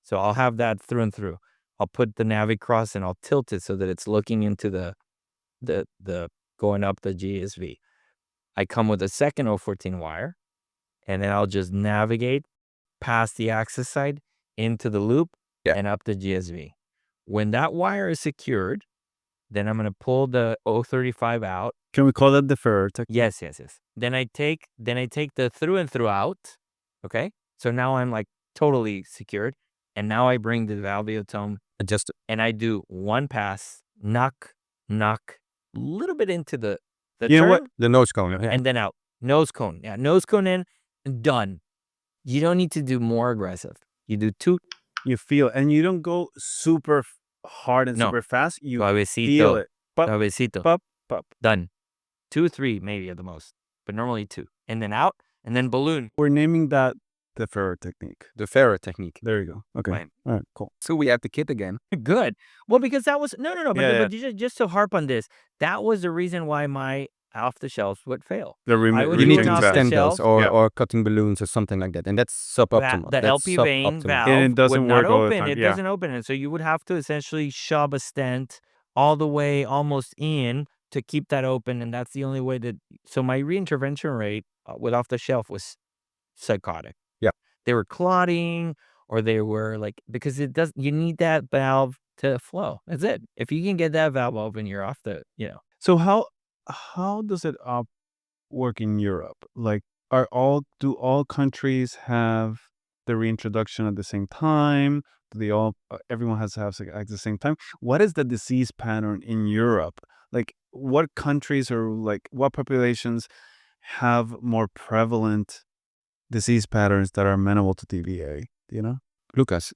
So I'll have that through and through. I'll put the Navicross and I'll tilt it so that it's looking into the going up the GSV. I come with a second 014 wire, and then I'll just navigate past the axis side into the loop and up the GSV. When that wire is secured, then I'm going to pull the 035 out. Can we call that the ferret technique? Yes. Then I take the through and through out. Okay. So now I'm like totally secured. And now I bring the valvulotome Adjust. and I do one pass, knock, a little bit into the You know what? turn, The nose cone. Yeah. and then out. Nose cone. Yeah, nose cone in, done. You don't need to do more aggressive. You do 2. You feel it. And you don't go super hard and No. super fast. You Suavecito. feel it. Pop, Suavecito. pop, pop. Done. 2, 3 maybe at the most, but normally 2. And then out, and then balloon. We're naming that the ferret technique. The ferret technique. There you go. Okay. Fine. All right, cool. So we have the kit again. Good. Well, because that was no. But, Yeah, but just to harp on this, that was the reason why my off the shelves would fail. The I would You do need an to off the extend those shelf. or cutting balloons or something like that. And that's suboptimal. The That's LP vein suboptimal. valve And it doesn't would not work all the open. time. It Yeah. doesn't open. And so you would have to essentially shove a stent all the way almost in to keep that open. And that's the only way that. So my reintervention rate with off the shelf was psychotic. Yeah. They were clotting or they were like, because you need that valve to flow. That's it. If you can get that valve open, you're off the. So how does it work in Europe? Like, do all countries have the reintroduction at the same time? Do they all everyone has to have at the same time? What is the disease pattern in Europe? Like, what countries or like what populations have more prevalent disease patterns that are amenable to DVA? Do you know? Lucas,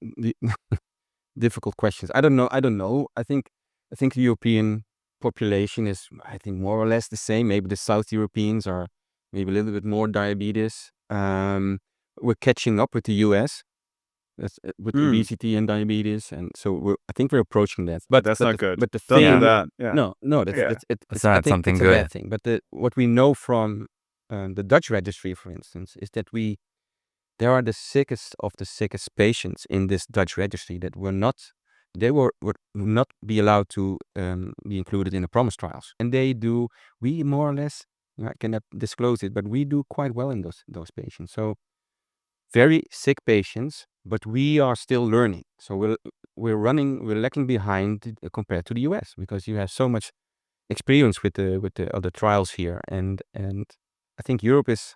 difficult questions. I don't know. I think the European population is, I think, more or less the same. Maybe the South Europeans are maybe a little bit more diabetes. We're catching up with the US with obesity and diabetes, and so I think we're approaching that. But that's not good. But the Don't thing, do that. Yeah. no, Yeah. It's I not think something it's good. a bad thing. But what we know from the Dutch registry, for instance, is that there are the sickest of the sickest patients in this Dutch registry that would not be allowed to be included in the PROMISE trials. And we more or less, I cannot disclose it, but we do quite well in those patients. So very sick patients, but we are still learning. So we're lagging behind compared to the US because you have so much experience with the other trials here. And I think Europe is,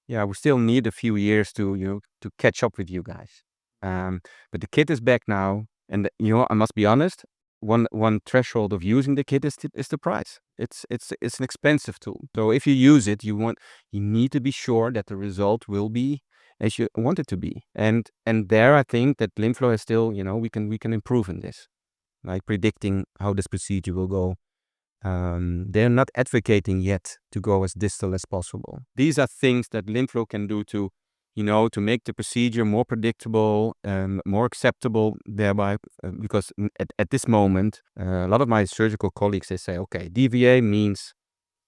we still need a few years to catch up with you guys. But the kit is back now, and I must be honest. One threshold of using the kit is the price. It's an expensive tool. So if you use it, you need to be sure that the result will be as you want it to be. And there, I think that LimFlow is still, we can improve in this, like predicting how this procedure will go. They're not advocating yet to go as distal as possible. These are things that LimFlow can do to make the procedure more predictable and more acceptable thereby, because at this moment, a lot of my surgical colleagues, they say, okay, DVA means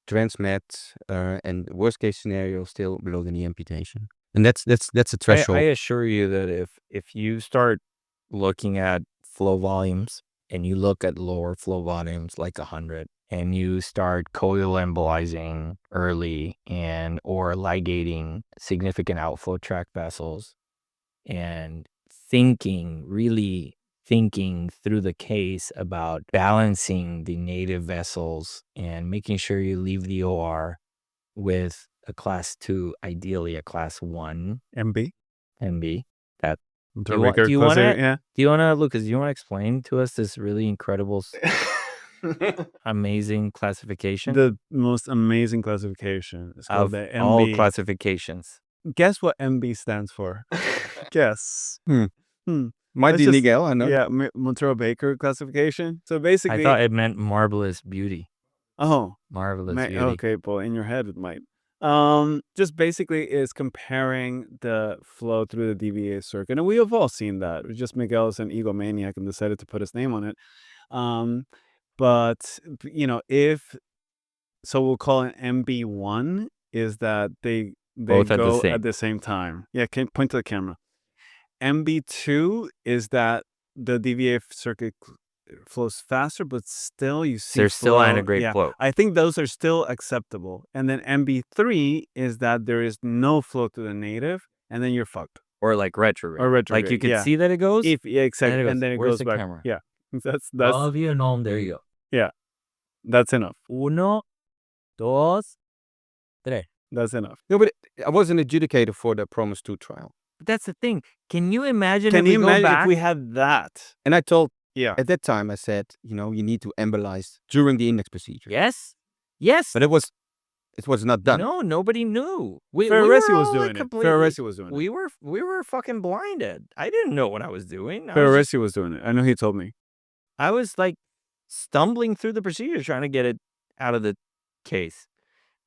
transmat, and worst case scenario still below the knee amputation. And that's a threshold. I assure you that if you start looking at flow volumes and you look at lower flow volumes like 100 and you start coil embolizing early and or ligating significant outflow tract vessels and really thinking through the case about balancing the native vessels and making sure you leave the OR with a class 2, ideally a class 1 MB. That Do you want to, Lucas, do you want to explain to us this really incredible, amazing classification? The most amazing classification is called Of the MB. all classifications. Guess what MB stands for? Guess. Might Let's be just- Miguel, I know. Yeah, Montero Baker classification. So I basically, thought it meant marvelous beauty. Marvelous Beauty. Okay, well, in your head it might. Just basically is comparing the flow through the DVA circuit, and we have all seen that. It was just Miguel is an egomaniac and decided to put his name on it. But we'll call it MB1 is that they Both at the go same. at the same time. Yeah, can point to the camera. MB2 is that the DVA circuit flows faster, but still you see There's still flow. antegrade flow. I think those are still acceptable. And then MB3 is that there is no flow to the native, and then you're fucked. Or like retrograde. Or retrograde, Like you can yeah. see that it goes. Exactly, and then it Where's goes the back. camera? Yeah, that's There you go. that's enough. 1, 2, 3. That's enough. No, but I was an adjudicator for the Promise 2 trial. But that's the thing. Can you imagine Can if you we go imagine back? if we had that? And I told, Yeah. at that time, I said, you need to embolize during the index procedure. Yes. But it was not done. No, nobody knew. Ferraresi were was all doing it. completely- Ferraresi was doing it. We were fucking blinded. I didn't know what I was doing. Ferraresi was doing it. I know he told me. I was like stumbling through the procedure trying to get it out of the case.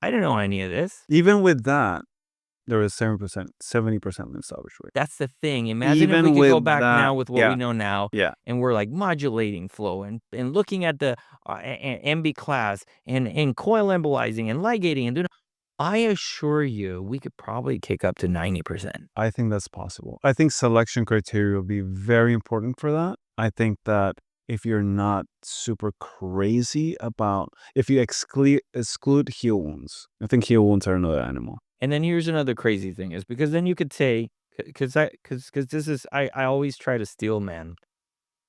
I didn't know any of this. Even with that, there was 70% limb salvage rate. That's the thing. Imagine Even if we could go with back that, now with what yeah. we know now. Yeah. And we're like modulating flow and looking at the MB class and coil embolizing and ligating and doing. I assure you, we could probably kick up to 90%. I think that's possible. I think selection criteria will be very important for that. I think that if you're not super crazy about, if you exclude heel wounds, I think heel wounds are another animal. And then here's another crazy thing is because then you could say, because this is, I always try to steel man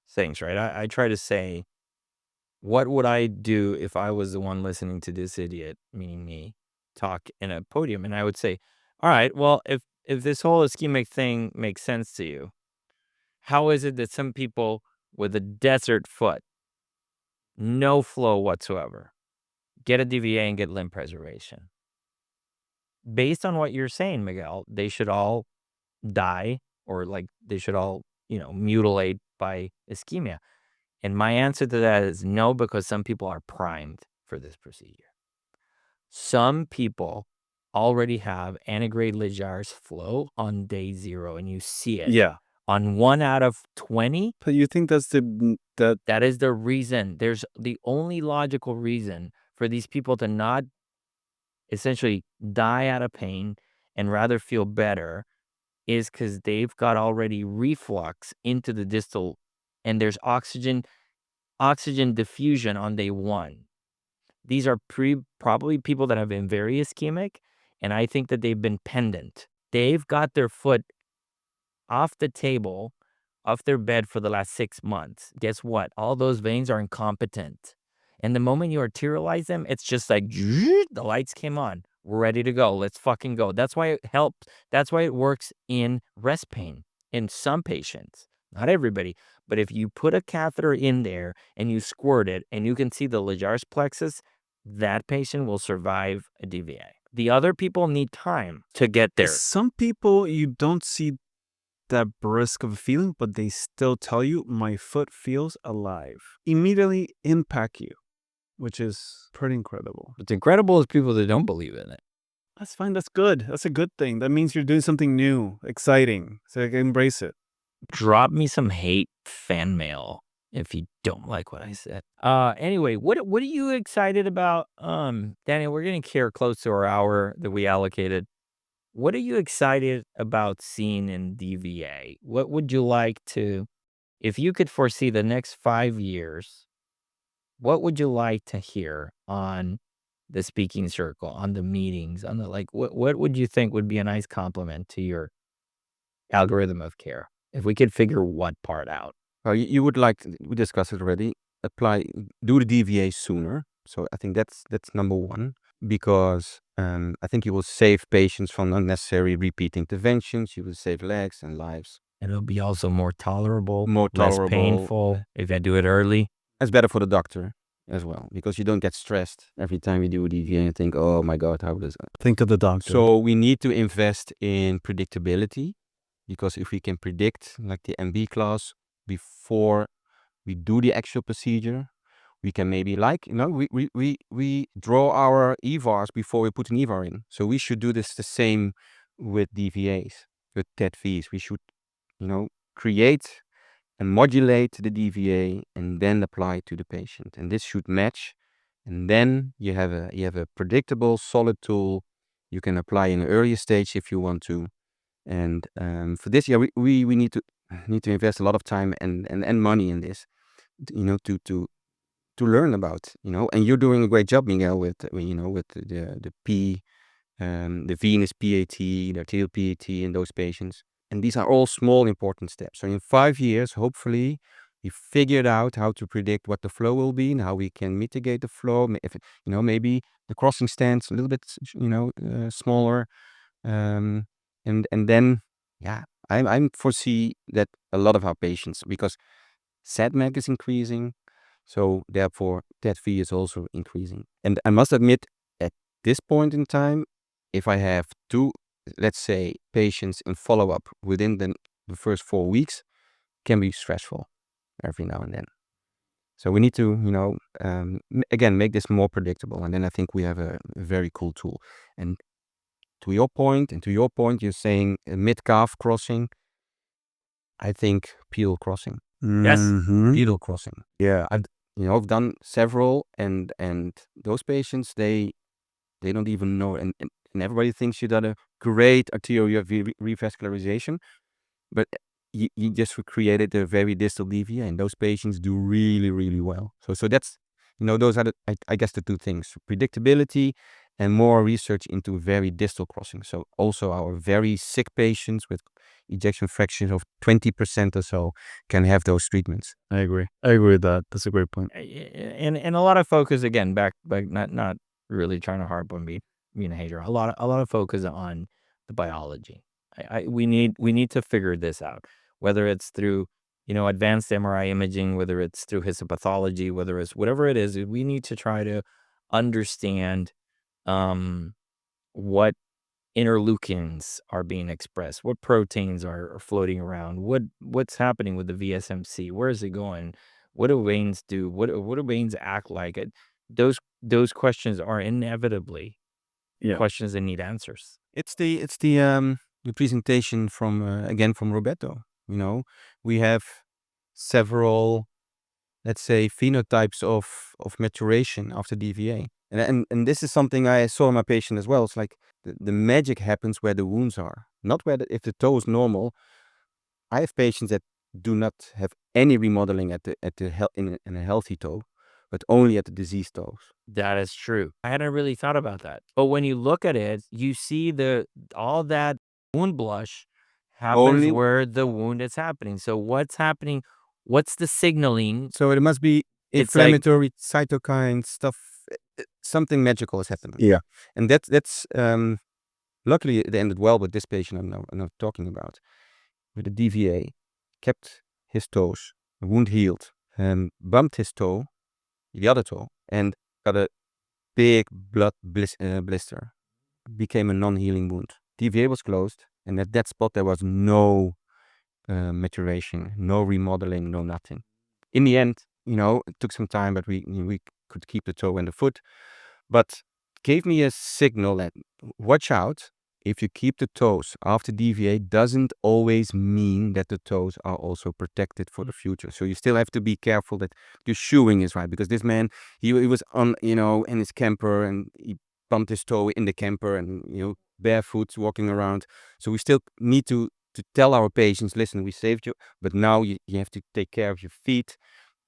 things, right? I try to say, what would I do if I was the one listening to this idiot, meaning me, talk in a podium? And I would say, all right, well, if this whole ischemic thing makes sense to you, how is it that some people with a desert foot, no flow whatsoever, get a DVA and get limb preservation? Based on what you're saying, Miguel, they should all die or like they should all, mutilate by ischemia. And my answer to that is no, because some people are primed for this procedure. Some people already have antegrade Lejar's flow on day 0, and you see it. Yeah. On 1 out of 20, But you think that's that is the reason. There's the only logical reason for these people to not essentially die out of pain and rather feel better is because they've got already reflux into the distal, and there's oxygen diffusion on day 1. These are probably people that have been very ischemic, and I think that they've been pendant. They've got their foot off the table, off their bed for the last 6 months. Guess what? All those veins are incompetent. And the moment you arterialize them, it's just like, the lights came on. We're ready to go. Let's fucking go. That's why it helps. That's why it works in rest pain in some patients. Not everybody. But if you put a catheter in there and you squirt it and you can see the Lejar's plexus, that patient will survive a DVA. The other people need time to get there. Some people, you don't see that brisk of a feeling, but they still tell you, my foot feels alive. Immediately impact you, which is pretty incredible. What's incredible is people that don't believe in it. That's fine. That's good. That's a good thing. That means you're doing something new, exciting. So I can embrace it. Drop me some hate fan mail if you don't like what I said. Anyway, what are you excited about? Daniel, we're getting here close to our hour that we allocated. What are you excited about seeing in DVA? What would you like to, if you could foresee the next 5 years, what would you like to hear on the speaking circle, on the meetings, on the what would you think would be a nice compliment to your algorithm of care? If we could figure what part out. Well, you would like, we discussed it already, do the DVA sooner. So I think that's number one, because I think you will save patients from unnecessary repeat interventions. You will save legs and lives. And it'll be also more tolerable, More less tolerable. painful if I do it early. It's better for the doctor as well, because you don't get stressed every time you do a DVA and think, oh my God, how does it? Think of the doctor. So we need to invest in predictability, because if we can predict, like the MB class, before we do the actual procedure, we can maybe, we draw our EVARs before we put an EVAR in. So we should do this the same with DVAs, with TED-Vs. We should, create and modulate the DVA and then apply to the patient. And this should match. And then you have a predictable, solid tool you can apply in an earlier stage if you want to. And for this, we need to invest a lot of time and money in this, to learn about, and you're doing a great job, Miguel, with the the venous PAT, the arterial PAT in those patients. And these are all small, important steps. So in 5 years, hopefully, we figured out how to predict what the flow will be and how we can mitigate the flow. If maybe the crossing stands a little bit, smaller, and then, I foresee that a lot of our patients, because SADMAG is increasing, so therefore TED-V is also increasing. And I must admit, at this point in time, if I have 2, let's say, patients in follow-up within the first 4 weeks, can be stressful every now and then. So we need to, again, make this more predictable. And then I think we have a very cool tool. And to your point, you're saying mid-calf crossing. I think pedal crossing. Yes. Pedal crossing. Yeah. I've done several, and those patients, they don't even know, and everybody thinks you done a great arterial revascularization, but you just created a very distal DVA, and those patients do really, really well. So that's, those are I guess the 2 things: predictability and more research into very distal crossing. So also our very sick patients with ejection fractions of 20% or so can have those treatments. I agree with that. That's a great point. And a lot of focus, again, back not really trying to harp on being a hater. A lot of focus on the biology. We need to figure this out, whether it's through advanced MRI imaging, whether it's through histopathology, whether it's whatever it is. We need to try to understand what interleukins are being expressed, what proteins are floating around, what's happening with the VSMC, where is it going, what do veins do, what do veins act like? Those questions are inevitably questions that need answers. It's the presentation from again from Roberto. We have several, let's say, phenotypes of maturation after DVA, and this is something I saw in my patient as well. It's like the magic happens where the wounds are, not where if the toe is normal. I have patients that do not have any remodeling in a healthy toe, but only at the diseased toes. That is true. I hadn't really thought about that. But when you look at it, you see all that wound blush happens where the wound is happening. So what's happening? What's the signaling? So it must be inflammatory cytokine stuff. Something magical is happening. Yeah. And that's luckily it ended well with this patient I'm now talking about. With the DVA, kept his toes, the wound healed, bumped his toe, the other toe, and got a big blood blister. Became a non-healing wound. DVA was closed, and at that spot there was no maturation, no remodeling, no nothing. In the end, it took some time, but we could keep the toe and the foot. But gave me a signal that watch out, if you keep the toes after DVA, doesn't always mean that the toes are also protected for the future. So you still have to be careful that your shoeing is right, because this man, he was on, in his camper, and he bumped his toe in the camper, and, barefoot walking around. So we still need to tell our patients, listen, we saved you, but now you have to take care of your feet,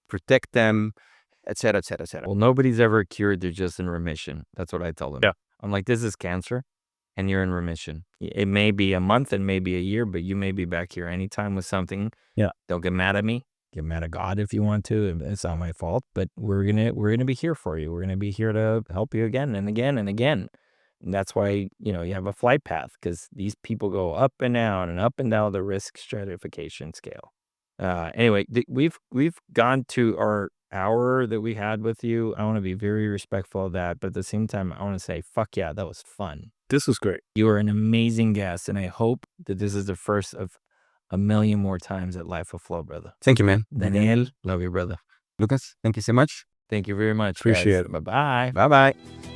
protect them, etc., etc., etc. Well, nobody's ever cured. They're just in remission. That's what I tell them. Yeah. I'm like, this is cancer, and you're in remission. It may be a month and maybe a year, but you may be back here anytime with something. Yeah. Don't get mad at me. Get mad at God if you want to. It's not my fault, but we're gonna be here for you. We're gonna be here to help you again and again and again. And that's why, you have a flight path, because these people go up and down the risk stratification scale. Anyway, we've gone to our hour that we had with you. I want to be very respectful of that, but at the same time, I want to say, fuck yeah, that was fun. This was great. You are an amazing guest, and I hope that this is the first of a million more times at Life of Flow, brother. Thank you, man. Daniel, love you, brother. Lucas, thank you so much. Thank you very much. Appreciate it. Bye-bye. Bye-bye.